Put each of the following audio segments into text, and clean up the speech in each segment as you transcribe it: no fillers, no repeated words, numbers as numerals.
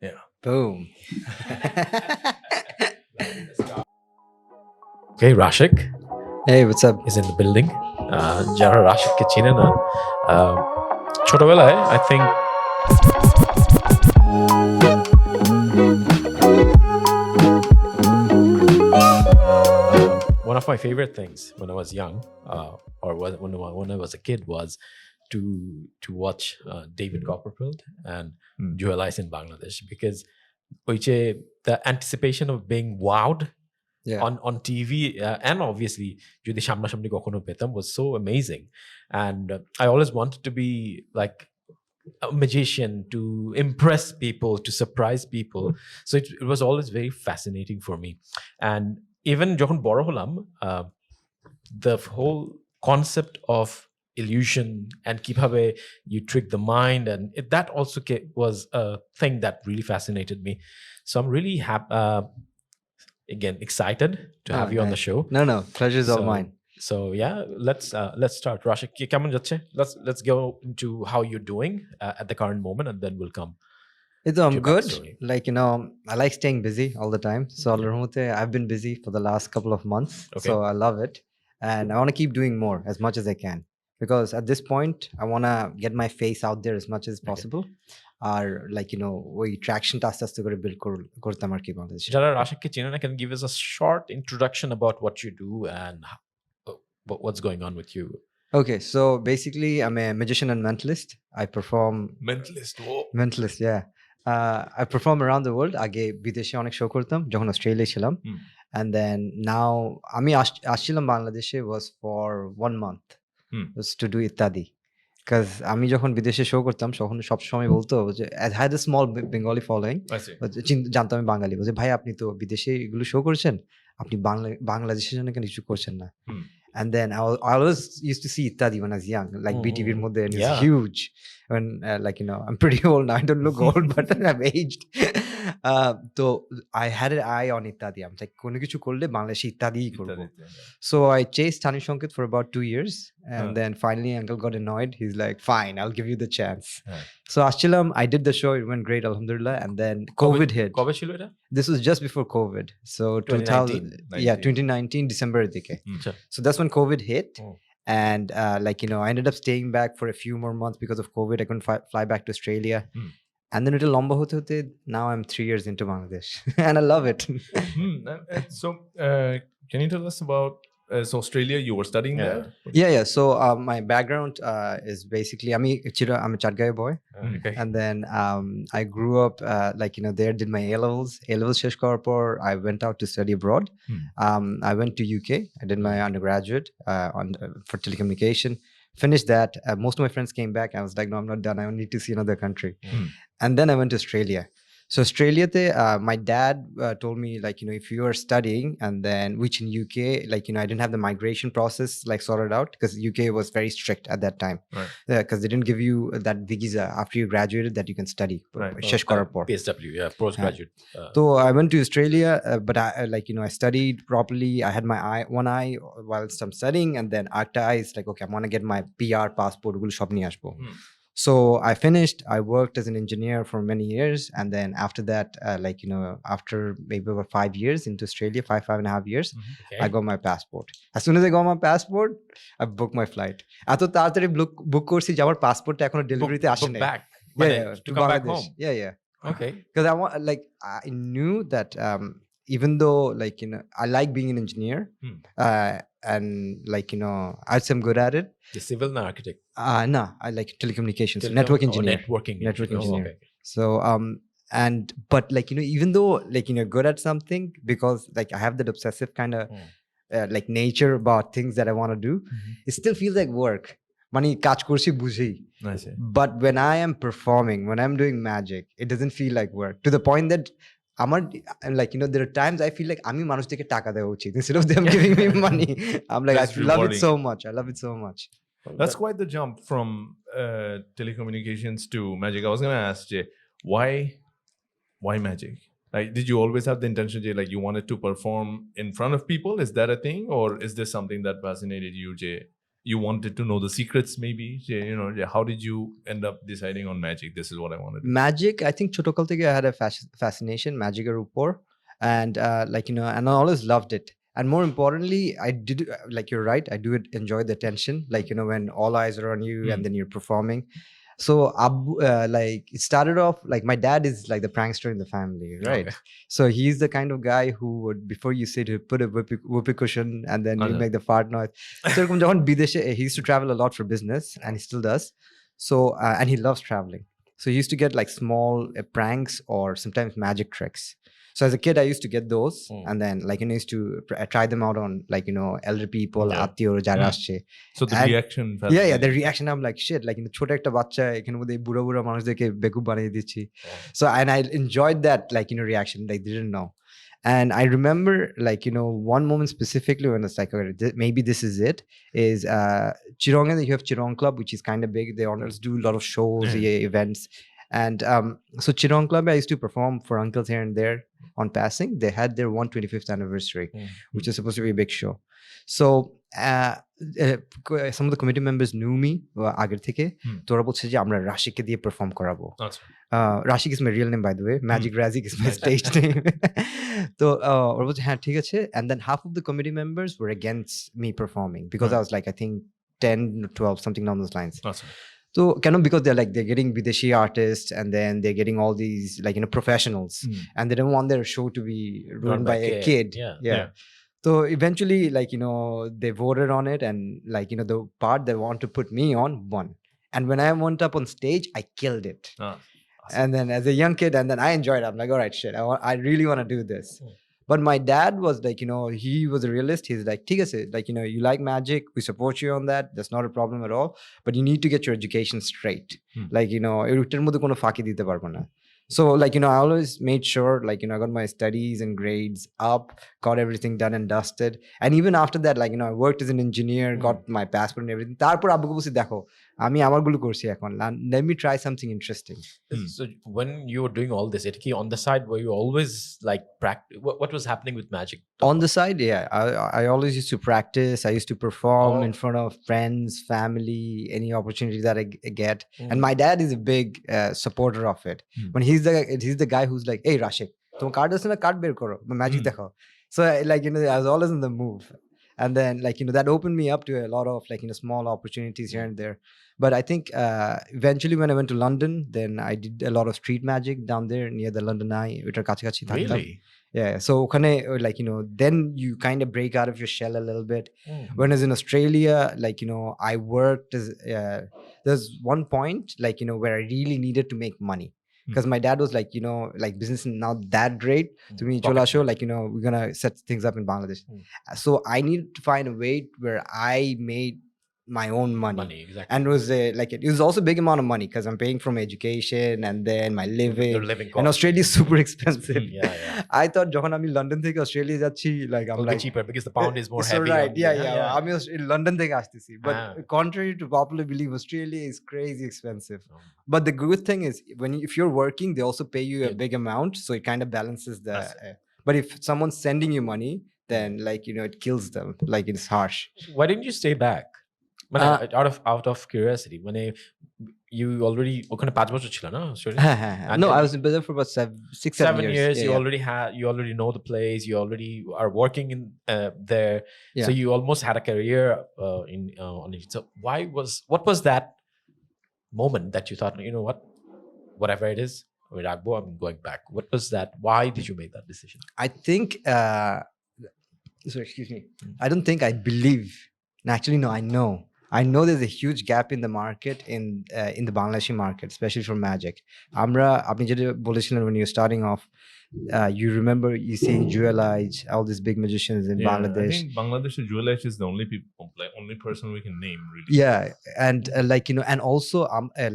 Yeah. Boom. Okay, Rashik Hey, what's up? is in the building. যারা রাশিককে চিনে না, ছোটবেলায় I think one of my favorite things when I was young, or when I was a kid, was to watch David Copperfield and Jewel in Bangladesh, because the anticipation of being wowed on TV, and obviously যদি সামনাসামনি কখনো পেতাম, was so amazing. And I always wanted to be like a magician, to impress people, to surprise people. So it was always very fascinating for me. And even যখন বড় হলাম, the whole concept of illusion and কিভাবে you trick the mind, and that also was a thing that really fascinated me. So I'm really again excited to have you on the show. No, pleasure's all mine. So yeah, let's start. Rashik, কেমন যাচ্ছে? Let's go into how you're doing at the current moment, and then we'll come. I'm good. Like, I like staying busy all the time. So I've been busy for the last couple of months. Okay. So I love it. And I want to keep doing more as much as I can. Because at this point, I want to get my face out there as much as possible. Or like, ওই ট্র্যাকশনটা আস্তে আস্তে করে build করতাম আর কি বাংলাদেশে। যারা রাশিককে চেনে না, can give us a short introduction about what you do and what's going on with you? Okay, so basically I'm a magician and mentalist. I perform mentalist, yeah. I perform around the world. আগে বিদেশে অনেক show করতাম যখন Australia ছিলাম, and then now আমি আসছিলাম বাংলাদেশে was for 1 month, was to do ইত্যাদি, because আমি যখন বিদেশে শো করতাম তখন সবসময় বলতো যে I had a small Bengali following, জানতাম আমি বাঙালি, বলছে ভাই আপনি তো বিদেশে এগুলো শো করছেন, আপনি বাংলাদেশের জন্য কেন কিছু করছেন না? And then I always used to see Ittadi when I was young, like BTV মধ্যে, and it's huge. When like I'm pretty old now. I don't look old, but I've aged. So I had an eye on Ittadi. I'm like, কোনো কিছু করলে বাংলাদেশে ইত্যাদি করব. So I chased Tani Shankit for about 2 years, and then finally Uncle got annoyed. He's like, fine, I'll give you the chance. So Ashchilam, I did the show. It went great, alhamdulillah. And then COVID hit. কবে ছিল এটা? This was just before COVID. So 2019 December দিকে. So that's when COVID hit. And I ended up staying back for a few more months because of COVID. I couldn't fly back to Australia. And then it lomba hote now I'm 3 years into Bangladesh and I love it. So can you tell us about so Australia, you were studying there? Yeah. So my background is basically I'm a Chadgai boy. Okay. And then I grew up there, did my A-levels shesh korar por I went out to study abroad. I went to UK. I did my undergraduate for telecommunication. Finished that. Most of my friends came back. I was like, no, I'm not done. I need to see another country. And then I went to Australia. So Australia, my dad told me, if you are studying, and then which in UK, I didn't have the migration process sorted out, because UK was very strict at that time. Because they didn't give you that visa after you graduated that you can study. Shesh korar por. PSW, yeah, postgraduate. So I went to Australia, but I studied properly. I had my one eye whilst I'm studying, and then after eye is like, okay, I want to get my PR passport. So I finished. I worked as an engineer for many years, and then after that, after maybe about 5 years into Australia, 5.5 years, I got my passport. As soon as I got my passport, I booked my flight. এত তাড়াতাড়ি book করছি যে আমার পাসপোর্টটা এখনো ডেলিভারিতে আসে নাই। Back. To come back home. Yeah. Okay. Because I knew that even though I like being an engineer, and I'd say I'm good at it. The civil na architect? No, I like telecommunications, network engineer. Networking engineer. Okay. So but even though good at something, because I have that obsessive kind of nature about things that I want to do, it still feels like work. মানে কাজ করছি বুঝি, but when I am performing, when I'm doing magic, it doesn't feel like work, to the point that আমার there are times I feel like আমি মানুষদেরকে টাকা দেওয়া উচিত instead of them giving me money. I'm like, I love it so much. I love it so much. That's quite the jump from telecommunications to magic. I was going to ask Jay, why magic? Did you always have the intention, Jay, you wanted to perform in front of people? Is that a thing, or is this something that fascinated you, Jay? you wanted to know the secrets maybe you know how did you end up deciding on magic this is what I wanted magic I think chotokal theke I had a fascination magic er upor and like you know and I always loved it and more importantly I did like you're right I do enjoy the tension like you know when all eyes are on you and then you're performing so like it started off like my dad is like the prankster in the family right Okay. so he's the kind of guy who would before you sit he'd put a whoopee cushion and then you make the fart noise so যখন বিদেশে he used to travel a lot for business and he still does so and he loves traveling so he used to get like small pranks or sometimes magic tricks so as a kid I used to get those and then like you know, I used to try them out on like you know elder people আত্মীয় যারা আসছে so the reaction yeah the reaction I'm like shit like in the ছোট একটা বাচ্চা এখানে মধ্যে বুড়া বুড়া মানুষদেরকে বেকুব বানিয়ে দিচ্ছি so and I enjoyed that like you know reaction like they didn't know and I remember like you know one moment specifically when it's like okay, maybe this is it is Chirong and you have Chirong Club which is kind of big they always do a lot of shows events and so Chirong Club I used to perform for uncles here and there on passing they had their 125th anniversary which is supposed to be a big show so some of the committee members knew me আগের থেকে তোরা বলছে যে আমরা রাশিককে দিয়ে perform করাবো Rashik is my real name by the way Magic Razik is my stage name তো ওরা বলছে হ্যাঁ ঠিক আছে and then half of the committee members were against me performing because I was like I think 10 12 something down those lines so because they're getting Videshi artists and then they're getting all these like you know professionals and they don't want their show to be ruined by a kid yeah. So eventually like you know they voted on it and like you know the part they want to put me on won and when I went up on stage I killed it awesome. And then as a young kid and then I enjoyed it I'm like all right shit I really want to do this but my dad was like you know he was a realist he's like ঠিক আছে like you know you like magic we support you on that that's not a problem at all but you need to get your education straight like you know এটার মধ্যে কোনো ফাঁকি দিতে পারবো না so like you know I always made sure like you know I got my studies and grades up got everything done and dusted and even after that like you know I worked as an engineer got my passport and everything তারপর আব্বুকে বলছি দেখো আমি আমারগুলো করছি এখন let me try something interesting so when you were doing all this Itki, on the side were you always like what was happening with magic on the side yeah I always used to practice I used to perform in front of friends family any opportunity that I get and my dad is a big supporter of it when he's the guy who's like hey Rashik তোমার card আছে না card বের করো magic দেখাও so like you know I was always in the move and then like you know that opened me up to a lot of like you know small opportunities here and there but I think eventually when I went to London then I did a lot of street magic down there near the London Eye ওটার কাছাকাছি থাকতাম really yeah so ওখানে like you know then you kind of break out of your shell a little bit when I was in Australia like you know I worked as there's one point like you know where I really needed to make money because my dad was like you know like business is not that great to me chola show like you know we're gonna set things up in Bangladesh so I needed to find a way where I made my own money exactly. And it was like it was also a big amount of money because I'm paying for my education and then my living and Australia is super expensive I thought যখন আমি London থেকে Australia যাচ্ছি like I'm like cheaper because the pound is more heavy right yeah আমি London থেকে আসতেছি but contrary to popular belief Australia is crazy expensive but the good thing is if you're working they also pay you a big amount so it kind of balances the but if someone's sending you money then like you know it kills them like it's harsh why didn't you stay back out of curiosity মানে you already ওখানে 5 বছর ছিল না no I was in Brazil for about 6-7 years you already know the place you already are working in there so you almost had a career on it so what was that moment that you thought you know what whatever it is I'm going back what was that why did you make that decision I think sorry excuse me I don't think I believe actually no I know there's a huge gap in the market in the Bangladeshi market, especially for magic. Apni jeta bolechhilen when you're starting off, you remember you seeing Jewel Age, all these big magicians in Bangladesh. I think Bangladesh Jewel Age is the only person we can name really. Yeah, and like you know, and also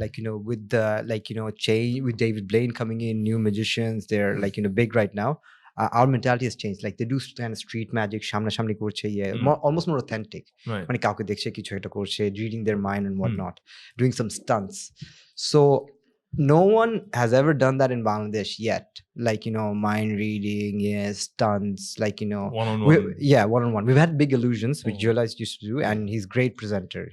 like you know with the like you know change with David Blaine coming in, new magicians, they're like you know big right now. Our mentality has changed like they do kind of street magic shamna shamni korche almost more authentic মানে কাউকে দেখছে কিছু একটা করছে reading their mind and whatnot doing some stunts so no one has ever done that in Bangladesh yet. Like, mind reading, yes, stunts, like, One-on-one. one-on-one. We've had big illusions, which Joelites used to do, and he's great presenter.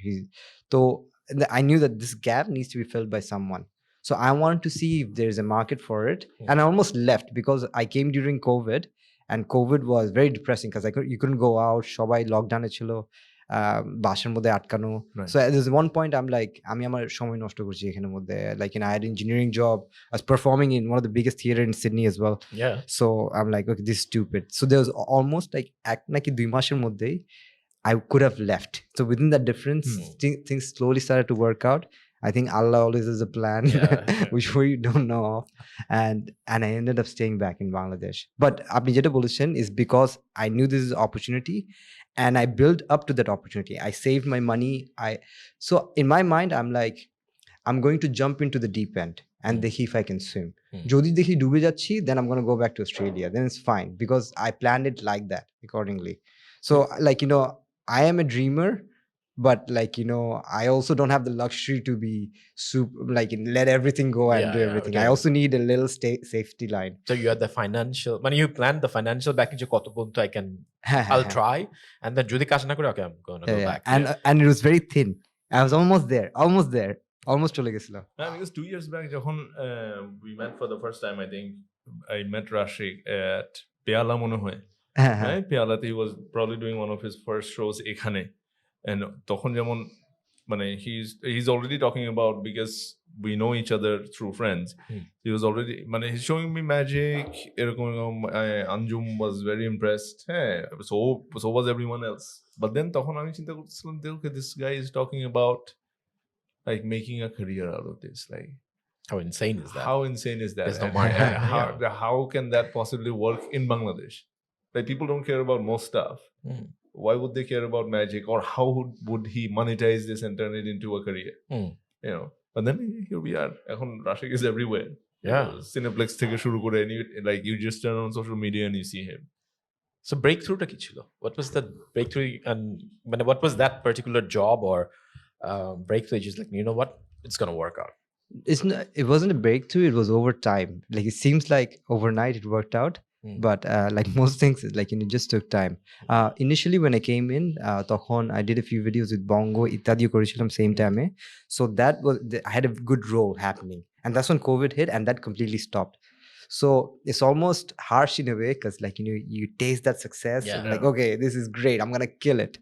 So I knew that this gap needs to be filled by someone. So I wanted to see if there's a market for it. And I almost left because I came during COVID, and COVID was very depressing because you couldn't go out. Shobai lockdown chilo. বাসার মধ্যে আটকানো so there's one point I'm like আমি আমার সময় নষ্ট করছি এখানের মধ্যে like I had an engineering job. I was performing in one of the biggest theater in Sydney as well. So I'm like, okay, this is stupid. So there was almost like নাকি 2 মাসের মধ্যেই I could have left. So within that difference, things slowly started to work out. I think Allah always has a plan, which we don't know of. And I ended up staying back in Bangladesh. But apni jeta bolechen is because I knew this is an opportunity and I built up to that opportunity. I saved my money. So in my mind, I'm like, I'm going to jump into the deep end and দেখি if I can swim. যদি দেখি ডুবে যাচ্ছি, then I'm going to go back to Australia. Then it's fine because I planned it like that accordingly. So like, I am a dreamer, but like, I also don't have the luxury to be super, like let everything go and do everything. I also need a little safety line. So you had the financial, when you planned the financial package, I'll try, and then যদি কাজ না করে, okay, I'm going to go back. And it was very thin. I was almost there. Almost চলে গেছিলাম. Because 2 years back, যখন we met for the first time, I think I met Razik at Peala মনে হয়. Right? Peala, he was probably doing one of his first shows এখানে. And তখন যেমন মানে he's already talking about, because we know each other through friends. He was already মানে he's showing me magic. এরকম Anjum was very impressed. So was everyone else. But then তখন আমি চিন্তা করছিলাম, okay, this guy is talking about like making a career out of this. Like, how insane is that? There's no market. How can that possibly work in Bangladesh? Like, people don't care about most stuff. Why would they care about magic? Or how would he monetize this and turn it into a career? But then here we are. এখন Razik is everywhere. Cineplex থেকে শুরু করে, like you just turn on social media and you see him. So breakthroughটা কি ছিল? What was the breakthrough, and what was that particular job or breakthrough? Just like, you know what, it's gonna work out. It wasn't a breakthrough. It was over time. Like, it seems like overnight it worked out. But like most things, like, it just took time. Initially when I came in, তখন I did a few videos with Bongo, ইত্যাদিও করেছিলাম same time. So that was, I had a good role happening. And that's when COVID hit, and that completely stopped. So it's almost harsh in a way, because like, you taste that success, and like, okay, this is great, I'm gonna kill it.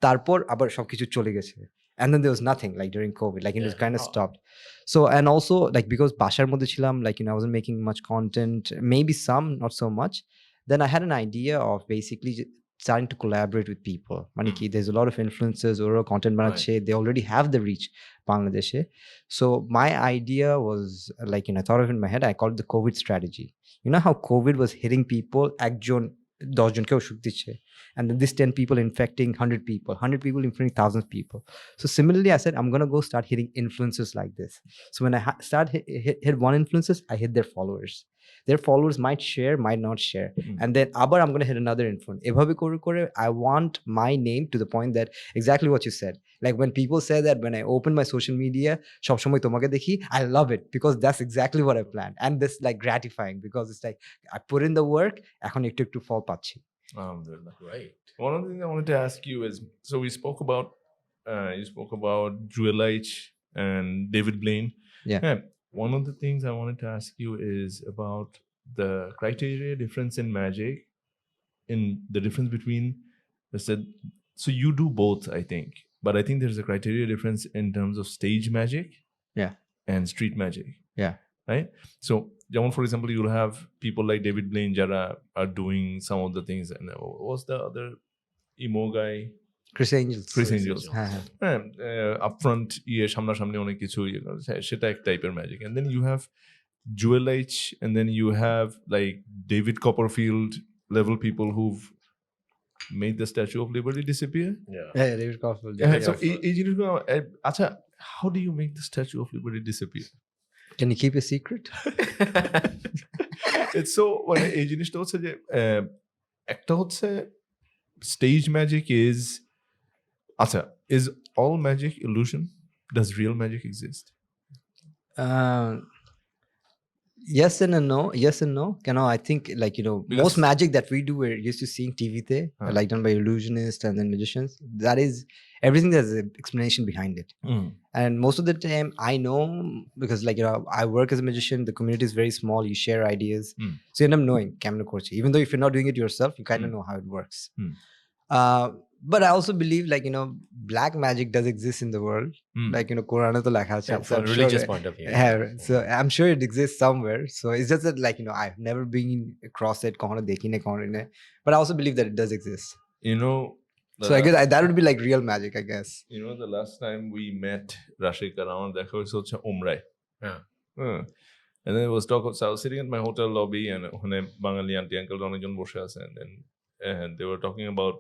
তারপর আবার সবকিছু চলে গেছে. And then there was nothing, like during COVID, like it was kind of stopped. So, and also like, because বাসার মধ্যে ছিলাম, like, I wasn't making much content, maybe some, not so much. Then I had an idea of basically starting to collaborate with people. মানে কি, there's a lot of influencers or content বানাচ্ছে, they already have the reach Bangladeshe. So my idea was like, I thought of it in my head, I called it the COVID strategy. You know how COVID was hitting people, একজন 10 জনকে ওষুধ দিচ্ছে, and then this 10 people infecting 100 people, 100 people infecting thousands of people. So similarly, I said, I'm going to go start hitting influencers like this. So when I start hit one influencers, I hit their followers. Their followers might share, might not share. And then abar I'm going to hit another influencer. এভাবে করে করে I want my name to the point that exactly what you said. Like, when people say that when I open my social media, সব সময় তোমাকে দেখি, I love it, because that's exactly what I planned. And this like gratifying, because it's like I put in the work, এখন একটু একটু ফল পাচ্ছি. Right. One of the things I wanted to ask you is, so we spoke about you spoke about Joelites and David Blaine. Yeah. One of the things I wanted to ask you is about the criteria difference in magic, in the difference between, so you do both, I think, but I think there's a criteria difference in terms of stage magic, and street magic. Right. So, for example, you'll have people like David Blaine Jara are doing some of the things, and what's the other emo guy? Chris Angels. Upfront সামনাসামনি অনেক কিছু সেটা এক টাইপের magic. And then you have Joelites, and then you have like David Copperfield level people who've made the Statue of Liberty disappear. Yeah, David Copperfield. So এই জিনিসগুলো, আচ্ছা, how do you make the Statue of Liberty disappear? Can you keep a secret? It's so, মানে এই জিনিসটা হচ্ছে যে একটা হচ্ছে stage magic is, আচ্ছা, is all magic illusion? Does real magic exist? Yes and a no. Yes and no. I think Because- most magic that we do, we're used to seeing TV like done by illusionists and then magicians. That is everything. There's an explanation behind it. And most of the time I know, because I work as a magician, the community is very small, you share ideas. So you end up knowing Kamna Korchi. Even though if you're not doing it yourself, you kind of know how it works. But I also believe black magic does exist in the world. Quran to lakha ache. Yeah, So from I'm a religious sure- point of view. Yeah, so I'm sure it exists somewhere. So it's just that I've never been across it, but I also believe that it does exist. You know, So I guess that would be like real magic, I guess. you know, the last time we met Rashik around, দেখা হয়েছে হচ্ছে উমরায়। Yeah. And then it was talk of, so I was sitting at my hotel lobby and ওখানে বাঙালি aunty uncle অনেকজন বসে আছে, and they were talking about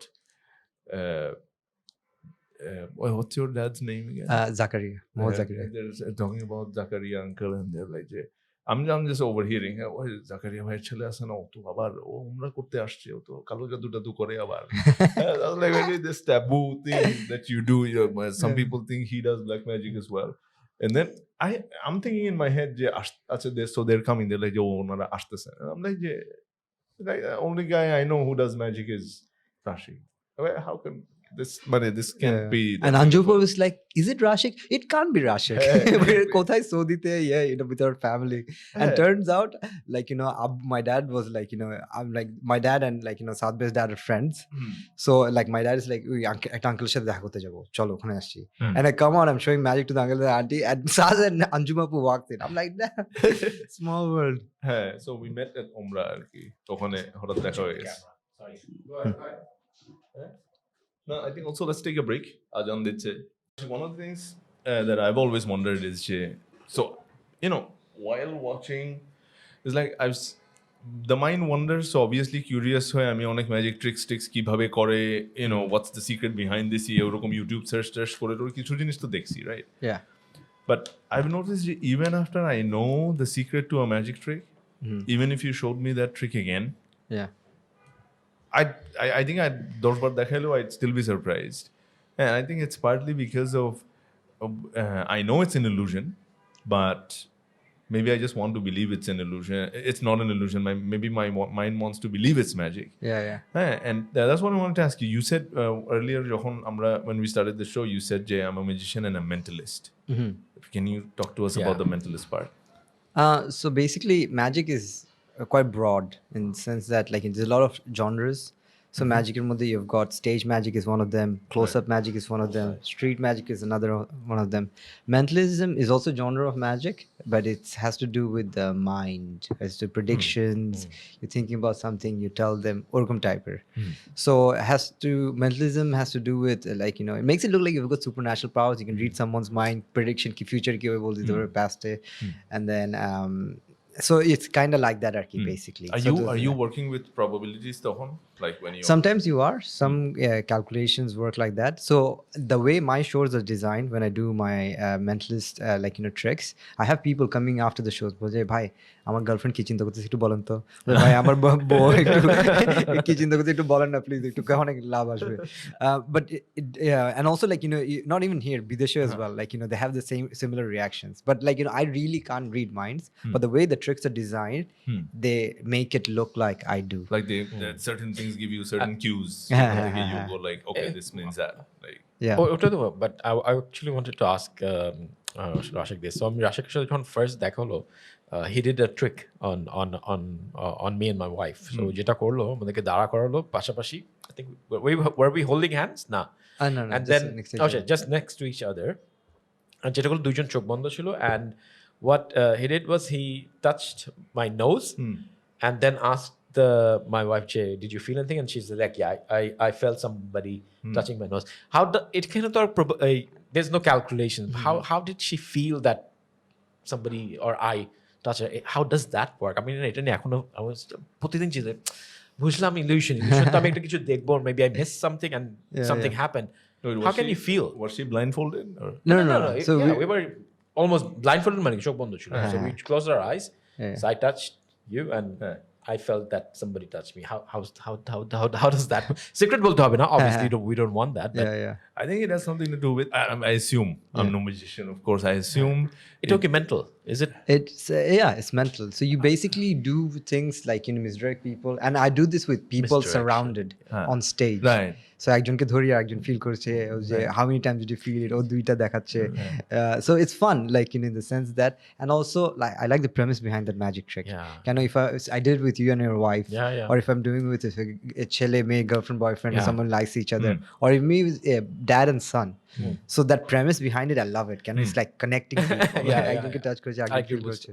what's your dad's name again? Zakaria, Mo Zakaria. They're talking about Zakaria uncle, and they're like, I'm just overhearing. Zakaria ভাইয়ের ছেলে আছে না, ও তো আবার ও উমরা করতে আসছে, ও তো কালো জাদু টাদু করে আবার। I was like, really, this taboo thing that you do. Some people think he does black magic as well. And then I'm thinking in my head, so they're coming. They're like, ওনারা আসতেছে. And I'm like, the only guy I know who does magic is Rashik. How can this can't be? And Anjupa was like, is it Rashik? It can't be Rashik. We're kothai sodite, with our family. And turns out, my dad was like, I'm like, my dad and Sadb's dad are friends. So my dad is like, uncle shad dekha korte jabo, cholo okhane aschi. And I come on, I'm showing magic to the uncle and auntie, and Sad and Anjuma pu walked in. I'm like, small world. So we met at Umrah আর কি, ওখানে হঠাৎ দেখা হয়ে গেছে। No, I think also let's take a break. Ajan diche. One of the things that I've always wondered is, so while watching, it's like the mind wanders. So obviously curious hoy ami onek magic tricks kibhabe kore, what's the secret behind this? Erokom YouTube search kore tor kichu jinish to dekhchi, right? Yeah. But I've noticed even after I know the secret to a magic trick, even if you showed me that trick again, yeah, I think I'd still be surprised. And I think it's partly because of I know it's an illusion, but maybe I just want to believe it's an illusion. It's not an illusion. Maybe my mind wants to believe it's magic. Yeah. And that's what I wanted to ask you. You said earlier, when we started the show, you said, Jay, I'm a magician and a mentalist. Can you talk to us about the mentalist part? So basically, magic is quite broad in the sense that there's a lot of genres. So magic in Modi, you've got stage magic is one of them, close-up magic is one of them, street magic is another one of them. Mentalism is also a genre of magic, but it has to do with the mind, as to predictions. You're thinking about something, you tell them, orgum typer. So mentalism has to do with it makes it look like you've got supernatural powers. You can read someone's mind, prediction, future ki hobe bol dite pare, past e, and then so it's kind of like that, basically. Are you working with probabilities, tohon? Like when you sometimes you are, some calculations work like that. So the way my shows are designed, when I do my mentalist tricks, I have people coming after the shows, bole bhai amar girlfriend ki chinta korteche ekটু bolen to, bhai amar bo ekটু ki chinta korteche ekটু bolen na please, ekটু অনেক লাভ আসবে। But and also not even here, bideshe as well, they have the same similar reactions, but I really can't read minds, but the way the tricks are designed, they make it look like I do, like that certain things give you certain cues. You go like, okay, this means that. Like, yeah. But I actually wanted to ask Rashik this. So Rashik যখন first দেখা হলো, he did a trick on me and my wife. So যেটা করলো, আমাদেরকে দাঁড়া করালো পাশাপাশি, I think were we holding hands? না. No, and just then next to each other. just next to each other. And যেটা করলো দুইজন চোখ বন্ধ ছিল, and what he did was he touched my nose and then asked my wife, Jay, did you feel anything? And she's like, yeah, I felt somebody touching my nose. How it kind of there's no calculation. How did she feel that somebody or I touch her? How does that work? I mean, এটা নিয়ে এখনো I was প্রতিদিন চিন্তা, বুঝলাম illusion তো আমি একটা কিছু দেখবো, maybe I missed something and something happened. How can you feel? Was she blindfolded? Or? No. So we were almost blindfolded, মানে চোখ বন্ধ ছিল. So we closed our eyes. So I touched you and I felt that somebody touched me. How does that secret বলতে হবে না, obviously we don't want that, but I think it has something to do with I assume I'm no magician, of course. I assume it okay mental. Is it? It's it's mental. So you basically do things like misdirect people, and I do this with people Misdirection. surrounded on stage. Right. So একজনকে ধরি একজন feel করছে যে how many times did you feel it? ও দুইটা দেখাচ্ছে. So it's fun, like in the sense that, and also like I like the premise behind that magic trick. Yeah. If I did it with you and your wife, Yeah. or if I'm doing it with a chele, may girlfriend, boyfriend, or someone likes each other, or if me with dad and son. So that premise behind it, I love it. It's like connecting people. একজনকে touch করছে, একজন feel করছে.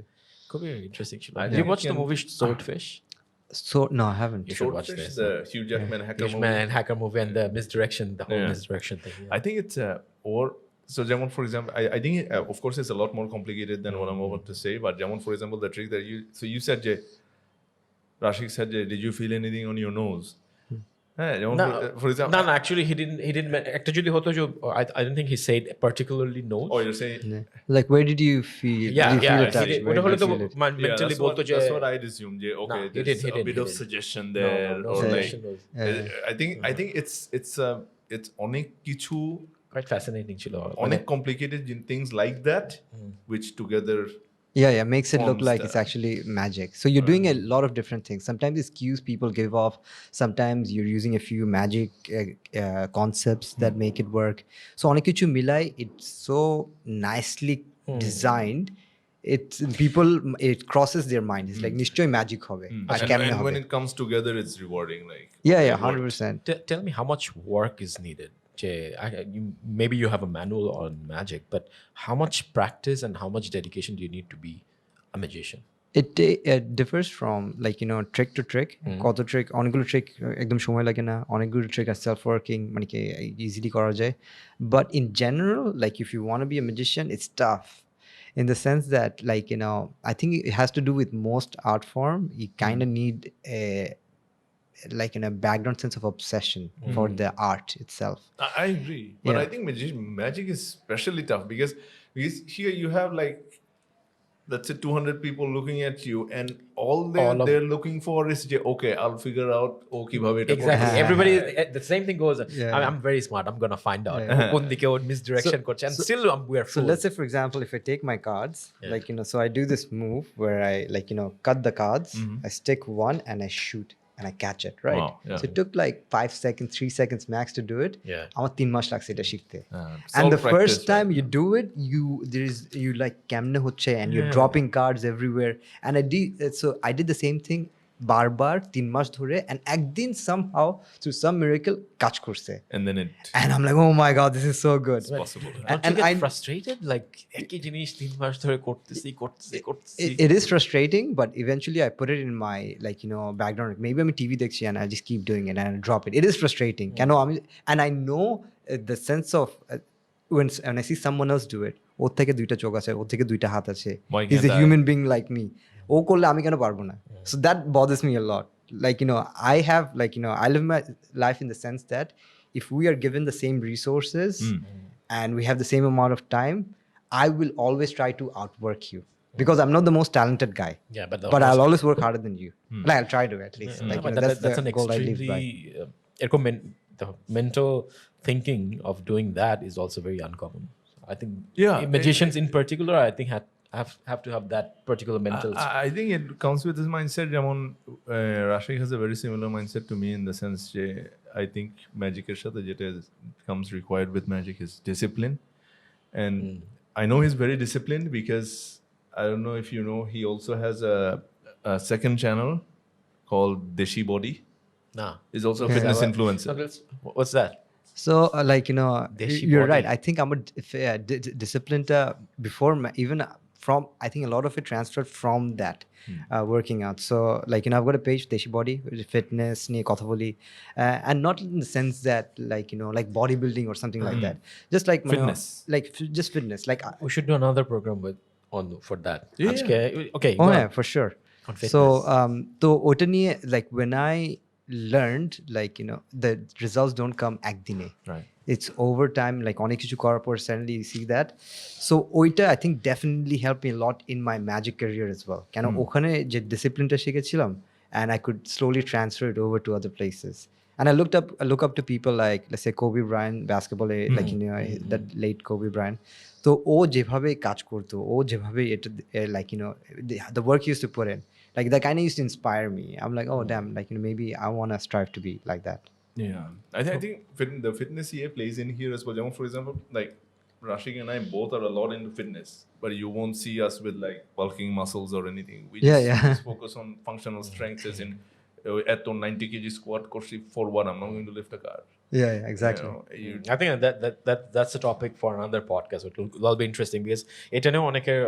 Could be interesting. I Did you think watch the movie Swordfish? So no, I haven't. You should watch Swordfish, this. the Hugh Jackman hacker movie. Man, hacker movie and the misdirection, the whole Yeah. misdirection thing. I think it's or so Jamon, for example, I think of course it's a lot more complicated than what I'm about to say, but Jamon, for example, the trick that you said, Rashik said, did you feel anything on your nose? Jamon, for example, No, actually he didn't actually I don't think he said particularly no. Oh, you're saying Like, where did you feel? Yeah, did you feel yeah, a touch? he did. Where did you feel it? Mentally that's what I'd assume. Okay, he there's didn't, a bit of didn't. suggestion there, No or suggestion like was- I think it's অনেক কিছু quite fascinating chilo. অনেক complicated things like that, which together. Yeah, makes it look forms like the- it's actually magic. So you're doing a lot of different things. Sometimes it's cues people give off. Sometimes you're using a few magic concepts that make it work. So অনেক কিছু মিলাই, it's so nicely designed. It crosses their mind. It's like নিশ্চয়ই magic হবে আর কেমনে And when হবে. it comes together, it's rewarding. Like Yeah, it works. 100%. Tell me how much work is needed. Maybe you have a manual on magic, but how much practice and how much dedication do you need to be a magician? It differs from trick to trick. কত trick, অনেকগুলো trick একদম সময় লাগে না, অনেকগুলো trick আর self working মানে কি easily করা যায়. But in general, like if you want to be a magician, it's tough in the sense that I think it has to do with most art form. You kind of need a background sense of obsession for the art itself. I agree, but Yeah. I think magic is especially tough because here you have like, let's say 200 people looking at you, and all they're looking for is okay, I'll figure out kibhabe eta Exactly. korte. Everybody, the same thing goes. Yeah. I'm very smart. I'm gonna find out. কোন দিকে ওর misdirection করছে, and still we're So fooled. let's say, for example, if I take my cards, so I do this move where I cut the cards, I stick one and I shoot and I catch it, right? Wow, yeah. So it took like 5 seconds, 3 seconds max to do it. Yeah. আমার 3 মাস লাগছে এটা শিখতে। It's And all the practice, first time right? you do it, you like কেমনে হচ্ছে, and you're dropping cards everywhere. And I did the same thing বারবার 3 মাস ধরে, and একদিন somehow through some miracle কাজ করছে। And then And I'm like, oh my god, this is so good. it's possible. Don't you get frustrated? Like একই জিনিস 3 মাস ধরে করতেছি। It is frustrating, but eventually I put it in my background. Maybe I'm TV দেখছি and I just keep doing it and I drop it. It is frustrating. And I know the sense of when I see someone else do it. ওর থেকে দুইটা চোখ আছে, ওর থেকে দুইটা হাত আছে. Why He's a can't I? human being like me. ও করলে আমি কেন পারবো না? So that bothers me a lot. I have I live my life in the sense that if we are given the same resources and we have the same amount of time, I will always try to outwork you because I'm not the most talented guy. Yeah, but I'll always work harder than you. Like, I'll try to at least. But that's an goal I live by. extremely the mental thinking of doing that is also very uncommon. I think magicians in particular, I think have to have that particular mental. I think it comes with this mindset. Jamon, Rashik has a very similar mindset to me in the sense I think magic comes required with magic is discipline, and I know he's very disciplined because I don't know if you know, he also has a second channel called Deshi Body. Nah. He's also a fitness influencer. What's that? So Deshi you're body. right. I think I'm a disciplined before even from, I think a lot of it transferred from that working out. So I've got a page, Deshi Body, which is fitness, kotha boli, and not in the sense that like bodybuilding or something like that. Just like Fitness. Just fitness. We should do another program for that. Yeah. Okay. Oh go yeah, on. for sure. On fitness. So to ওটা নিয়ে when I learned the results don't come একদিনে. Right. It's over time, অনেক কিছু করার পর suddenly you see that. So ওইটা I think definitely helped me a lot in my magic career as well. কেন ওখানে যে ডিসিপ্লিনটা শিখেছিলাম, and I could slowly transfer it over to other places. And I look up to people like, let's say, Kobe Bryant, basketball, like, you know, that late Kobe Bryant. So ও যেভাবে কাজ করতো, ও যেভাবে এটা like, you know, the work he used to put in, like that kind of used to inspire me. I'm like, oh damn, like, you know, maybe I want to strive to be like that. Yeah, I think the fitness here plays in here as well. For example, like Rashik and I both are a lot into fitness, but you won't see us with like bulking muscles or anything. We just focus on functional strengths, as in at 90 kg squat, for what? I'm not going to lift a car. Yeah, exactly. I think that's a topic for another podcast. It'll be interesting because এটা নিয়ে অনেকের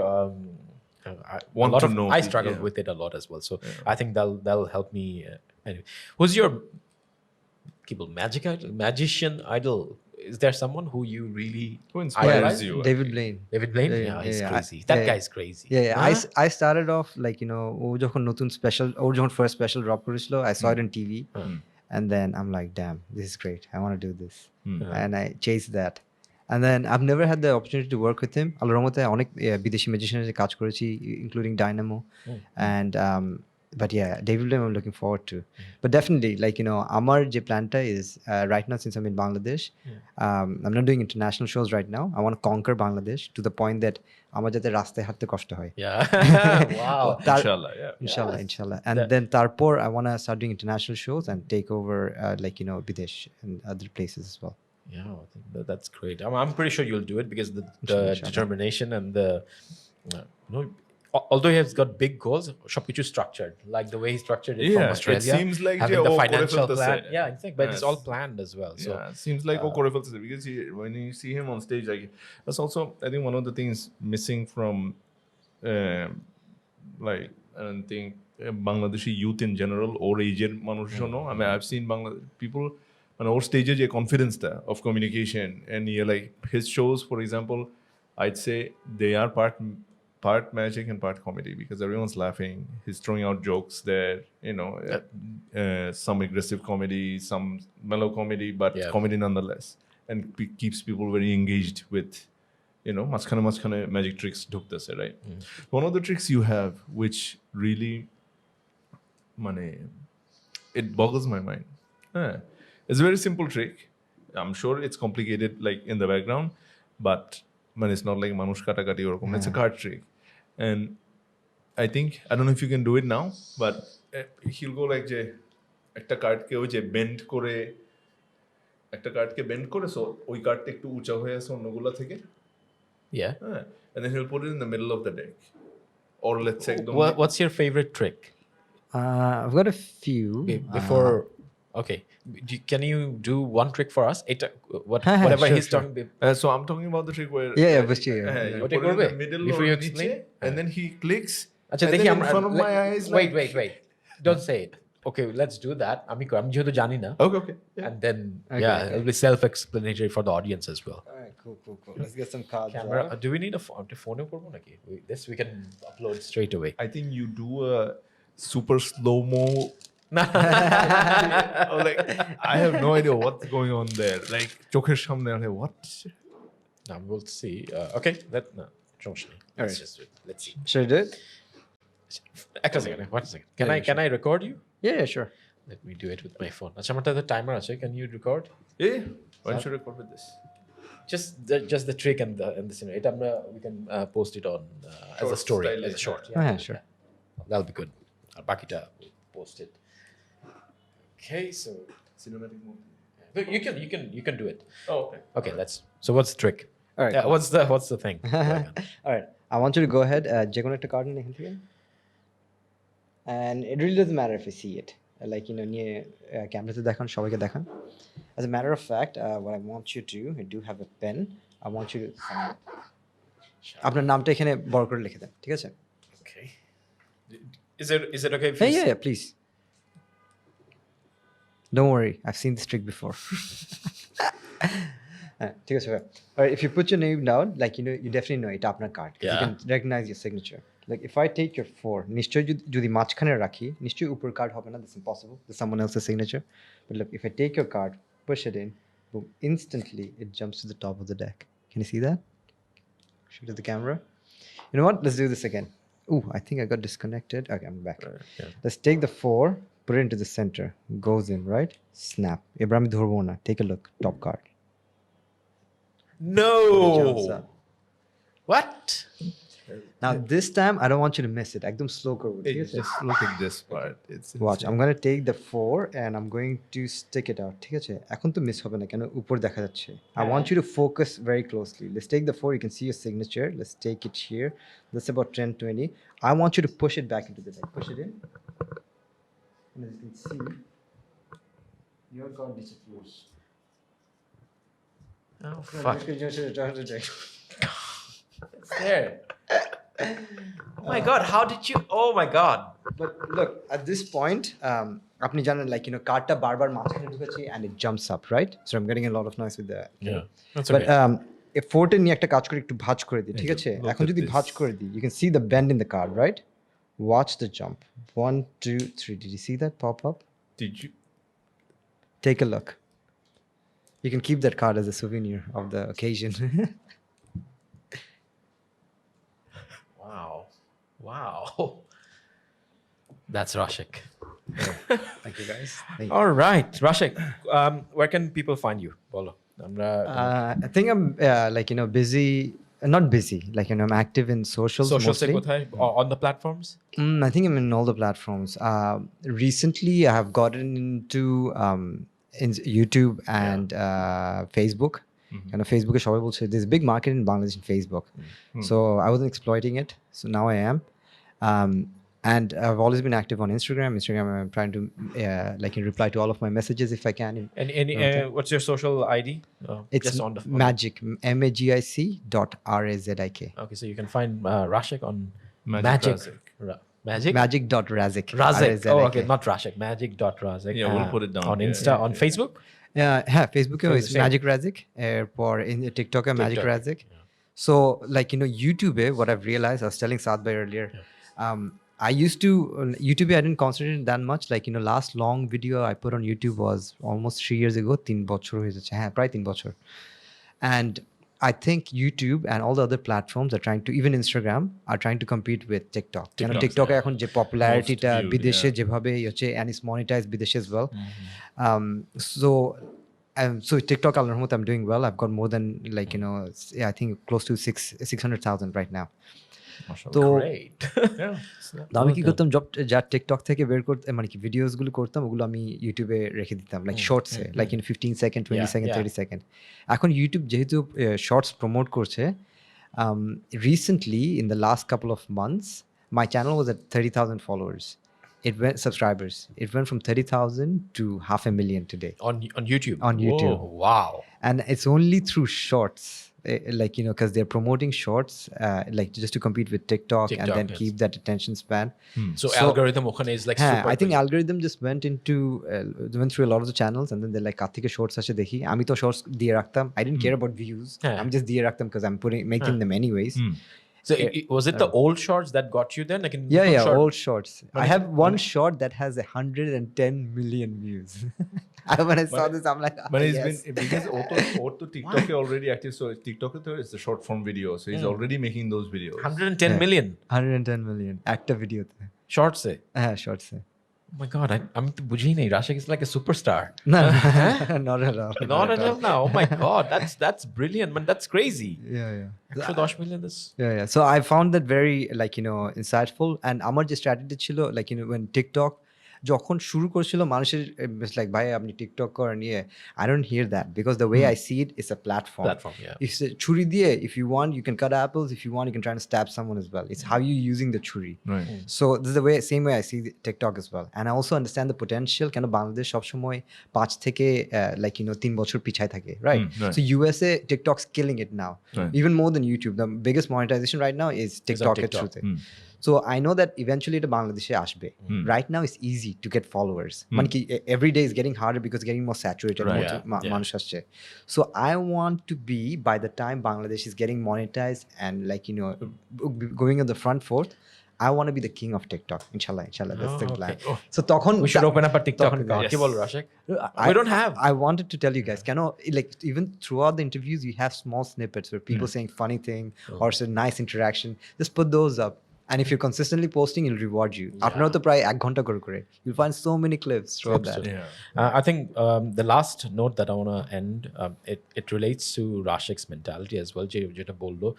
Want to know. I struggle with it a lot as well. So I think that'll help me. Anyway, who's your magician idol? Is there someone who you really who inspires you? David Blaine. David Blaine? Yeah, he's crazy. That guy's crazy. Yeah. I started off like, you know, ও যখন নতুন special, ওর যখন first special drop করেছিল, I saw it on TV. And then I'm like, damn, this is great. I want to do this. And I chased that. And then I've never had the opportunity to work with him. আল্লাহর রহমতে অনেক বিদেশি ম্যাজিশিয়ানের কাজ করেছি, including Dynamo. And but yeah, David Blaine I'm looking forward to. But definitely, like, you know, আমার যে প্ল্যানটা is right now, since I'm in Bangladesh, I'm not doing international shows right now. I want to conquer Bangladesh to the point that আমার যাতে রাস্তায় হাঁটতে কষ্ট হয়. Yeah. Wow. Inshallah. And then তারপর I want to start doing international shows and take over like, you know, Bidesh and other places as well. Yeah, I think that's great. I'm pretty sure you'll do it because the determination and the you know, although he has got big goals, সবকিছু structured, like the way he structured it from Australia. It seems like having the financial plan. Yeah, in fact, but it's all planned as well. So it seems like because when you see him on stage, like that's also, I think, one of the things missing from like, I don't think Bangladeshi youth in general or Asian মানুষজন. I mean, I've seen people on our stage a confidence there of communication, and like his shows, for example, I'd say they are part magic and part comedy because everyone's laughing. He's throwing out jokes there, you know, some aggressive comedy, some mellow comedy, but comedy nonetheless, and keeps people very engaged with, you know, much kind of magic tricks ঢুকতেছে, right? One of the tricks you have which really it boggles my mind. It's a very simple trick. I'm sure it's complicated like in the background, but it's not like manush katakati orokom. It's a card trick. And I think, I don't know if you can do it now, but he'll go like je একটা কার্ডকে ওই যে bend করে so ওই কার্ডটা একটু উঁচা হয়ে আছে অন্যগুলা থেকে. Yeah. And then he'll put it in the middle of the deck. Or let's say what's your favorite trick? I've got a few. Before okay, can you do one trick for us? Whatever he's talking about. So I'm talking about the trick where you put it in the middle before or you niche, explain, and then he clicks. Achha, and then in front of my eyes. Wait. Don't say it. Okay, let's do that. আমি যেহেতু জানি না. Okay. And then it'll be self-explanatory for the audience as well. All right, cool. Let's get some cards. Camera. Do we need a phone করব নাকি? This we can upload straight away. I think you do a super slow-mo. Like, I have no idea what's going on there. Like, চোখের সামনে like what? Now we'll see. Okay, let's just do it. Let's see. Should I do it? One second. Can I record you? Yeah, sure. Let me do it with my phone. আচ্ছা, আমার তো timer আছে. Can you record? Yeah. When should I record with this? Just the trick and this. It we can post it on as a story, as a short. Yeah, sure. That'll be good. Bakita will post it. Okay, so Cinematic mode. You can do it. Oh, Okay, so what's the trick? All right. What's the thing? All right. I want you to go ahead. যে কোনো একটা card নিয়ে এখান থেকে. And it really doesn't matter if you see it. Like, you know, নিয়ে ক্যামেরাতে দেখান, সবাইকে দেখান. As a matter of fact, what I want you to, I do have a pen. I want you to sign it. আপনার নামটা এখানে বড় করে লিখে দেন, ঠিক আছে? Okay. Is it okay if Yeah, please. Don't worry, I've seen this trick before. ঠিক আছে ভাই. Alright, if you put your name down, like, you know, you definitely know এটা আপনার card. You can recognize your signature. Like, if I take your 4, নিশ্চয় যদি মাঝখানে রাখি, নিশ্চয় উপর কার্ড হবে না. That's impossible. There's someone else's signature. But look, if I take your card, push it in, boom, instantly it jumps to the top of the deck. Can you see that? Show it to the camera. You know what? Let's do this again. Ooh, I think I got disconnected. Okay, I'm back. Yeah. Let's take the 4, put it into the center, goes in, right? Snap. এবার আমি ধরবো না. Take a look. Top card. No. Jumps up. What? Now this time I don't want you to miss it. একদম slow করবো. ঠিক আছে? Just look at this part. It's Watch. insane. I'm going to take the 4 and I'm going to stick it out. ঠিক আছে? এখন তো miss হবে না কেন উপর দেখা যাচ্ছে. I want you to focus very closely. Let's take the 4. You can see your signature. Let's take it here. That's about 10, 20. I want you to push it back into the deck. Push it in. And as you can see, your card disappears. Oh, fuck. It's there. Oh my god, how did you? Oh my god. But look, at this point, আপনি জানেন, like, you know, কার্ডটা বারবার মাঝখানে ঢুকেছে and it jumps up, right? So I'm getting a lot of noise with that. Yeah, that's But okay. if 4 নিয়ে একটা কাজ করে একটু ভাঁজ করে দিই, ঠিক আছে? এখন যদি ভাঁজ করে দিই, you can see the bend in the card, right? Watch the jump. 1, 2, 3. Did you see that pop up? Did you? Take a look. You can keep that card as a souvenir of the occasion. Wow. That's Razik. Thank you, guys. Thank you. All right, Razik. Where can people find you? Bolo. I think I'm like, you know, busy. Not busy. Like, you know, I'm active in socials mostly. On the platforms? I think I'm in all the platforms. Recently, I have gotten into in YouTube and Facebook. And Facebook is সবাই বলছে there's a big market in Bangladesh in Facebook. So I wasn't exploiting it. So now I am. And I've always been active on Instagram. I'm trying to like reply to all of my messages if I can. And what's your social ID? It's just on the Magic, MAGIC.RAZIK. Okay, so you can find Razik on Magic. Magic? Magic.Razik. Razik. Oh, okay, not Razik. Magic.Razik. Yeah, we'll put it down on here. Insta, on Facebook? Yeah, Facebook is same. Magic Razik. For in TikTok, Magic Razik. So, like, you know, YouTube, what I've realized, I was telling Saad Bhai earlier, I used to, YouTube, I didn't concentrate that much. Like, you know, last long video I put on YouTube was almost 3 years ago. 3 বছর হয়ে যাচ্ছে, হ্যাঁ, প্রায় 3 বছর. And I think YouTube and all the other platforms are trying to, even Instagram, are trying to compete with TikTok. You know, TikTok এখন যে পপুলারিটিটা বিদেশে যেভাবে হচ্ছে, and it's monetized বিদেশে as well. So TikTok, alhamdulillah, I'm doing well. I've got more than, like, you know, I think close to 600,000 right now. তো আমি কি করতাম, যা টিকটক থেকে বের করতে, মানে কি ভিডিওস গুলো করতাম, ওগুলো আমি ইউটিউবে রেখে দিতাম, লাইক শর্টসে, like in 15 second, 20 second, 30 second. এখন ইউটিউব যেহেতু শর্টস প্রমোট করছে, recently in the last couple of months my channel was at 30,000 followers. It went subscribers. It went from 30,000 to 500,000 today. On YouTube? On YouTube. Whoa, wow. And it's only through shorts. Like, you know, because they're promoting shorts, like just to compete with TikTok and then keep that attention span. So algorithm is like super. I think algorithm just went through a lot of the channels, and then they're like, "Kathike shorts ashe dekhi." Ami to shorts diye rakhtam. I didn't care about views. I'm just diye rakhtam because I'm making them anyways. So was it the old shorts that got you then? Like in old shorts. I have one short that has 110 million views. When I saw this, I'm like, but it's been, because Otto TikTok is already active, so TikTok is the short form video, so he's already making those videos. 110 million. 110 million active video. Shorts se. Shorts se. Oh my god, I'm to bujhi nahi. Razik is like a superstar. No, not at all. Not at all now. Oh my god, that's brilliant, man. That's crazy. Yeah. 110 million this. Yeah. So I found that very, like, you know, insightful. And আমার যে strategy ছিল, like, you know, when TikTok যখন শুরু করছিল, মানুষের like, ভাই আপনি TikTok করেন, I don't hear that, because the way I see it is a platform. It's a ছুরি দিয়ে, if you want you can cut apples, if you want you can try to stab someone as well. It's how you using the ছুরি. Right. So this is the same way I see TikTok as well. And I also understand the potential. কেন বাংলাদেশ সবসময় 5 থেকে like, you know, 3 বছর পিছায় থাকে, right? So USA, TikTok's killing it now, even more than YouTube. The biggest monetization right now is TikTok. So I know that eventually to Bangladesh ashbe. Right now it's easy to get followers. Every day is getting harder because it's getting more saturated. So I want to be, by the time Bangladesh is getting monetized and, like, you know, going on the front foot, I want to be the king of TikTok. Inshallah, that's the plan. So we should open up a TikTok account. Yes. We don't have. I wanted to tell you guys, like, even throughout the interviews, you have small snippets where people saying funny thing or some nice interaction. Just put those up. And if you're consistently posting, it'll reward you. Yeah. আপনারা তো প্রায় 1 ঘন্টা করে you'll find so many clips throughout that. Absolutely. I think the last note that I want to end, it relates to Rashik's mentality as well. Jeta bollo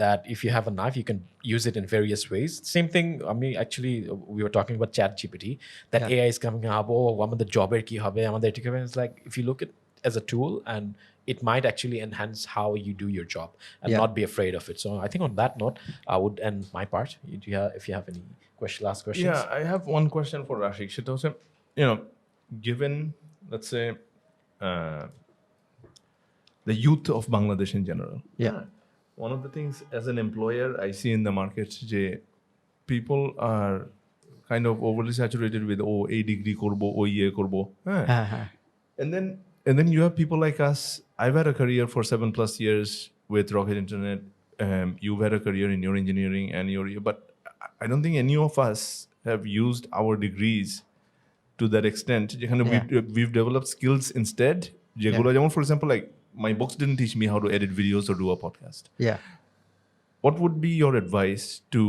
that if you have a knife, you can use it in various ways. Same thing. I mean, actually, we were talking about ChatGPT. That AI is coming up. Oh, one of the jobber ki hobe, amader etik hobe. It's like if you look at as a tool, and it might actually enhance how you do your job and not be afraid of it. So I think on that note, I would end my part. If you have any last questions. Yeah, I have one question for Rashik. She tells him, given, let's say, the youth of Bangladesh in general. Yeah. One of the things as an employer I see in the market, people are kind of overly saturated with, a degree korbo, ye korbo. And then you have people like us. I've had a career for 7+ years with Rocket Internet. You've had a career in your engineering and but I don't think any of us have used our degrees to that extent. We've developed skills instead. For example, like my books didn't teach me how to edit videos or do a podcast. Yeah. What would be your advice to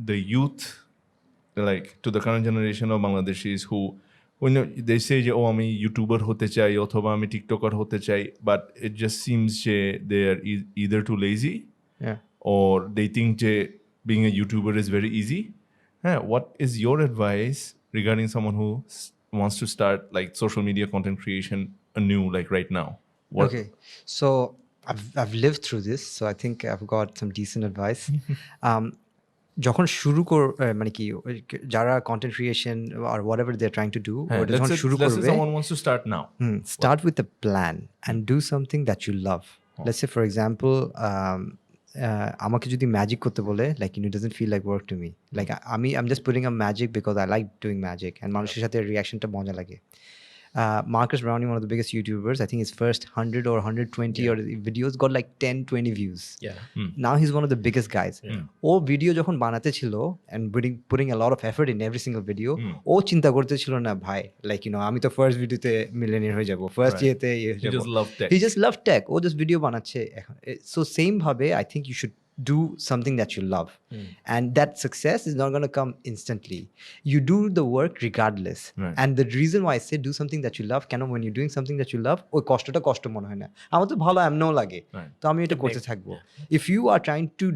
the youth, like to the current generation of Bangladeshis who, when they say, I'm a YouTuber hote chai, othoba I'm a TikToker hote chai, but it just seems they are either too lazy, or they think being a YouTuber is very easy. What is your advice regarding someone who wants to start like social media content creation anew, like right now? Okay, so I've lived through this, so I think I've got some decent advice. যখন শুরু মানে কি যারা content creation or whatever they're trying to do, যখন শুরু করবে, someone wants to start now. Start with a plan and do something that you love. Let's say for example, আমাকে যদি ম্যাজিক করতে বলে, like it doesn't feel like work to me. Like I'm just putting a magic because I like doing magic, and মানুষের সাথে রিঅ্যাকশনটা মজা লাগে. Marcus Browning, one of the biggest YouTubers, I think his first 100 or 120 or videos got like 10-20 views. Now he's one of the biggest guys. ও video যখন বানাতে ছিল and putting a lot of effort in every single video, ও চিন্তা করতে ছিল না ভাই, like আমি তো ফার্স্ট ভিডিওতে মিলিয়নিয়ার হয়ে যাব, ফার্স্ট ইয়েতে he just loved tech. ও just ভিডিও বানাচ্ছে এখন. So same ভাবে I think you should do something that you love, and that success is not going to come instantly. You do the work regardless, and the reason why I say do something that you love, কেন when you're doing something that you love, ওই কষ্টটা কষ্ট মনে হয় না, আমার তো ভালো এমনও লাগে, তো আমি এটা করতে থাকবো. If you are trying to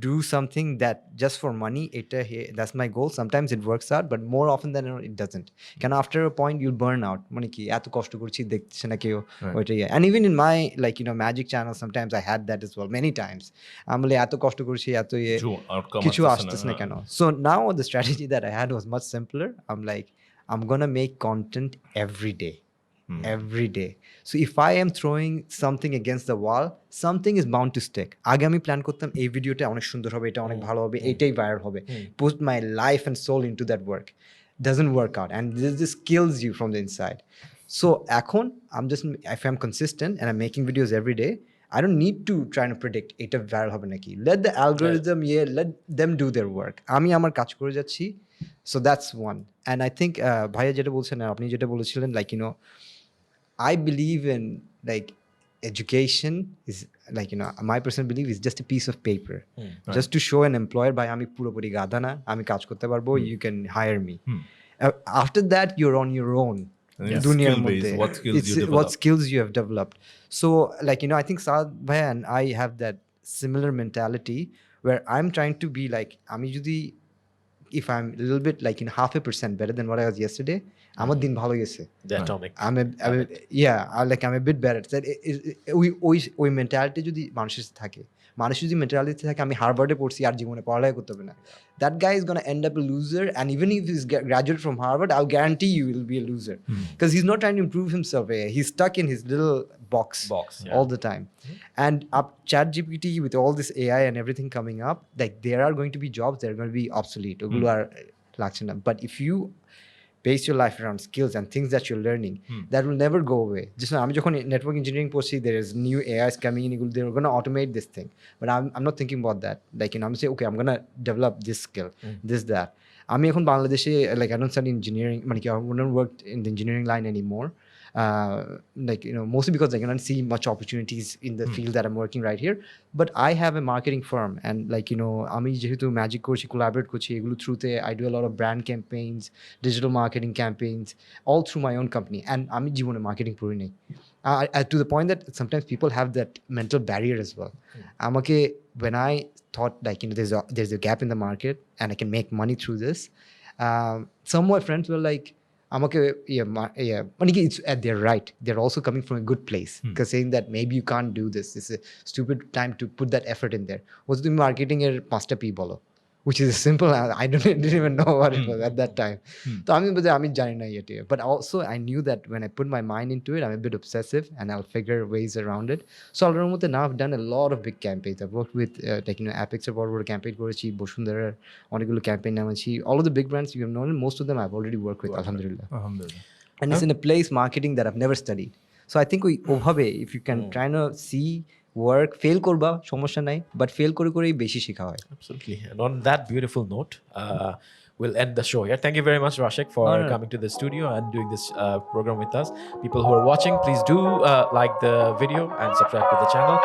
do something that just for money, that's my goal, sometimes it works out, but more often than not it doesn't. কেন after a point you'll burn out, মানে কি এত কষ্ট করছি দেখছে না কেউ, ওইটাই. And even in my magic channel sometimes I had that as well, many times. আমি এত কষ্ট করছি, এত কিছু আসতেছে না কেন. So now the strategy that I had was much simpler. I'm gonna make content every day. Every day. So if I am throwing something against the wall, something is bound to stick. আগে আমি plan করতাম এই ভিডিওটা অনেক সুন্দর হবে, এটা অনেক ভালো হবে, এটাই ভাইরাল হবে, put my life and soul into that work. Doesn't work out, and this kills you from the inside. So এখন if I'm consistent and I'm making videos every day, I don't need to try to predict এটা viral হবে নাকি. Let the algorithm, let them do their work. আমি আমার কাজ করে যাচ্ছি. So that's one. And I think ভাইয়া যেটা বলছেন আর আপনি যেটা বলেছিলেন, like I believe in like education is like my personal belief is just a piece of paper, just to show an employer by আমি পুরোপুরি গাধা না, আমি কাজ করতে পারবো, you can hire me. After that you're on your own. What skills you have developed. So like I think Saad Bhaiya and I have that similar mentality where I'm trying to be like, if I'm a little bit like in 0.5% better than what I was yesterday, আমার দিন ভালো গেছে. I'm a bit better. ওই mentality যদি মানুষের থাকে, মানুষ যদি মেন্টালিটি থাকে আমি হার্ভার্ডে পড়ছি আর জীবনে পড়ালেখা করতে হবে না, that guy is going to end up a loser. And even if he's graduate from Harvard, I'll guarantee you will be a loser, because he's not trying to improve himself. He's stuck in his little box all the time. And ChatGPT, with all this AI and everything coming up, like there are going to be jobs that are going to be obsolete. But if you base your life around skills and things that you're learning, that will never go away. Just now, আমি যখন network engineering পড়ছি, there is new AIs coming in, they're going to automate this thing. But I'm not thinking about that. Like I'm saying, okay, I'm going to develop this skill, that. আমি এখন বাংলাদেশে, like I don't study engineering, মানে কি I wouldn't work in the engineering line anymore. like mostly because I cannot see much opportunities in the field that I'm working right here. But I have a marketing firm, and like আমি যেহেতু magic করছি, collaborate করছি, এগুলো থ্রুতে I do a lot of brand campaigns, digital marketing campaigns, all through my own company. And আমি জীবনে marketing পড়ি নাই, to the point that sometimes people have that mental barrier as well. আমাকে when I thought like there's a gap in the market and I can make money through this, some of my friends were like, আমাকে they're right, they're also coming from a good place, because saying that maybe you can't do this, it's a stupid time to put that effort in there. Was তুমি marketing এর 5টা P বলো, which is simple. I didn't even know what it was at that time. So আমি জানি না yet. But also I knew that when I put my mind into it, I'm a bit obsessive and I'll figure ways around it. So now I've done a lot of big campaigns. I've worked with Apex এর বড় বড় campaign করেছি, বসুন্ধরার অনেকগুলো campaign নামাচ্ছি. All of the big brands you have known, most of them I've already worked with, alhamdulillah. And it's in a place marketing that I've never studied. So I think ওভাবে if you can try to see work, fail করবা সমস্যা নাই, but fail করে করেই বেশি শেখা হয়. Absolutely. And on that beautiful note, we'll end the show here. Thank you very much, Razik, for coming to the studio and doing this program with us. People who are watching, please do like the video and subscribe to the channel.